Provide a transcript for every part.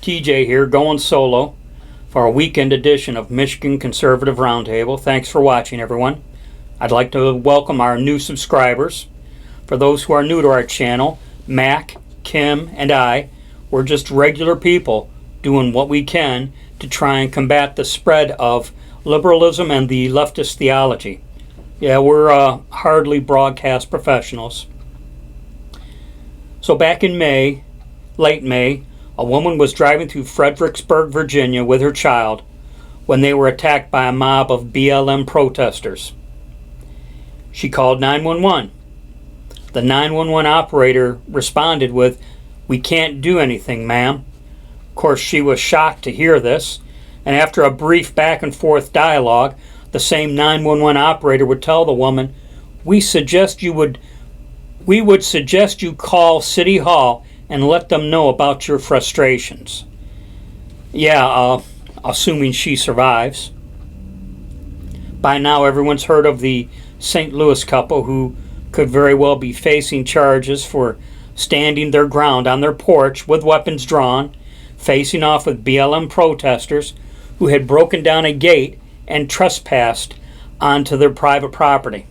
TJ here, going solo for a weekend edition of Michigan Conservative Roundtable. Thanks for watching, everyone. I'd like to welcome our new subscribers. For those who are new to our channel, Mac, Kim, and I, we're just regular people doing what we can to try and combat the spread of liberalism and the leftist theology. Yeah, we're hardly broadcast professionals. So back in May, late May, a woman was driving through Fredericksburg, Virginia with her child when they were attacked by a mob of BLM protesters. She called 911. The 911 operator responded with, "We can't do anything, ma'am." Of course, she was shocked to hear this, and after a brief back and forth dialogue, the same 911 operator would tell the woman, we would suggest you call City Hall and let them know about your frustrations. Yeah, assuming she survives. By now, everyone's heard of the St. Louis couple who could very well be facing charges for standing their ground on their porch with weapons drawn, facing off with BLM protesters who had broken down a gate and trespassed onto their private property.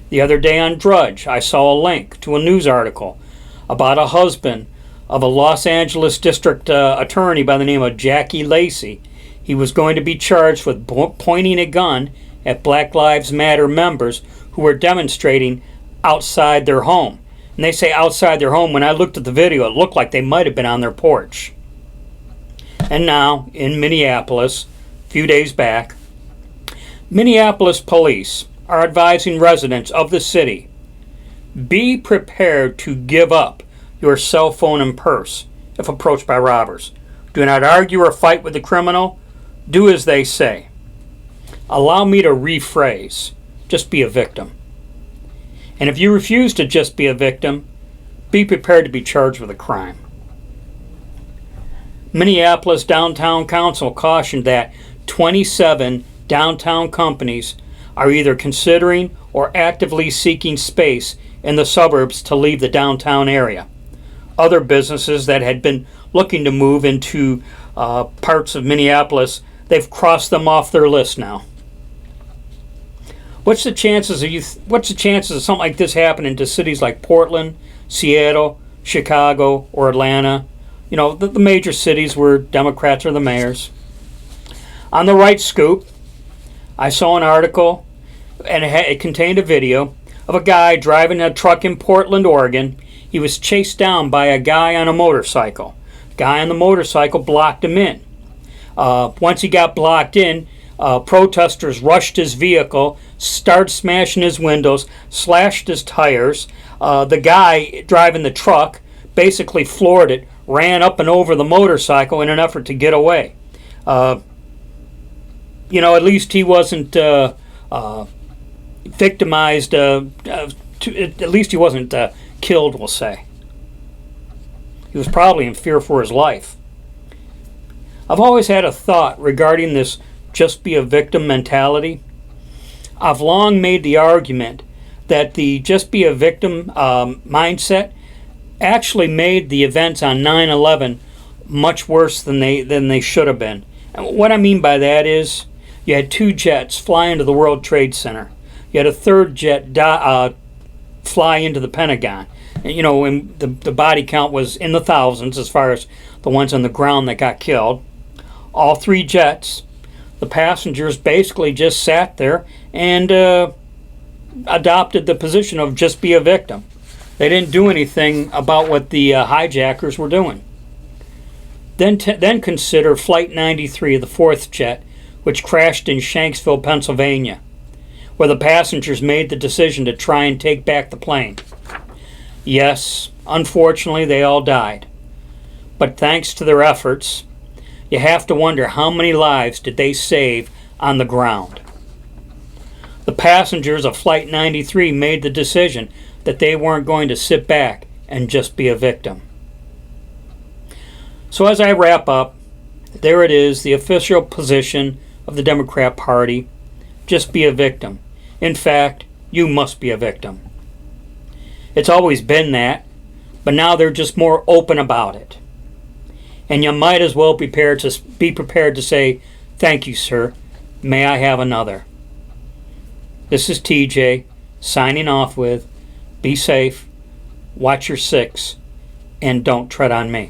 The other day on Drudge, I saw a link to a news article about a husband of a Los Angeles district attorney by the name of Jackie Lacey. He was going to be charged with pointing a gun at Black Lives Matter members who were demonstrating outside their home. And they say outside their home. When I looked at the video, it looked like they might have been on their porch. And now, in Minneapolis, a few days back, Minneapolis police are advising residents of the city, be prepared to give up your cell phone and purse if approached by robbers. Do not argue or fight with the criminal. Do as they say. Allow me to rephrase. Just be a victim. And if you refuse to just be a victim, be prepared to be charged with a crime. Minneapolis Downtown Council cautioned that 27 downtown companies are either considering or actively seeking space in the suburbs to leave the downtown area. Other businesses that had been looking to move into parts of Minneapolis, they've crossed them off their list now. What's the chances of something like this happening to cities like Portland, Seattle, Chicago, or Atlanta? You know, the major cities where Democrats are the mayors. On the right scoop, I saw an article, and it contained a video of a guy driving a truck in Portland, Oregon. He was chased down by a guy on a motorcycle. Guy on the motorcycle blocked him in. Once he got blocked in, protesters rushed his vehicle, started smashing his windows, slashed his tires. The guy driving the truck basically floored it, ran up and over the motorcycle in an effort to get away. At least he wasn't victimized. At least he wasn't killed, we'll say. He was probably in fear for his life. I've always had a thought regarding this just be a victim mentality. I've long made the argument that the just be a victim mindset actually made the events on 9/11 much worse than they should have been. And what I mean by that is you had two jets fly into the World Trade Center. You had a third jet fly into the Pentagon. And, the body count was in the thousands as far as the ones on the ground that got killed. All three jets, the passengers basically just sat there and adopted the position of just be a victim. They didn't do anything about what the hijackers were doing. Then consider Flight 93, the fourth jet, which crashed in Shanksville, Pennsylvania, where the passengers made the decision to try and take back the plane. Yes, unfortunately, they all died. But thanks to their efforts, you have to wonder how many lives did they save on the ground. The passengers of Flight 93 made the decision that they weren't going to sit back and just be a victim. So as I wrap up, there it is, the official position of the Democrat Party. Just be a victim. In fact, you must be a victim. It's always been that, but now they're just more open about it. And you might as well be prepared to say, "Thank you, sir. May I have another?" This is TJ signing off with, be safe, watch your six, and don't tread on me.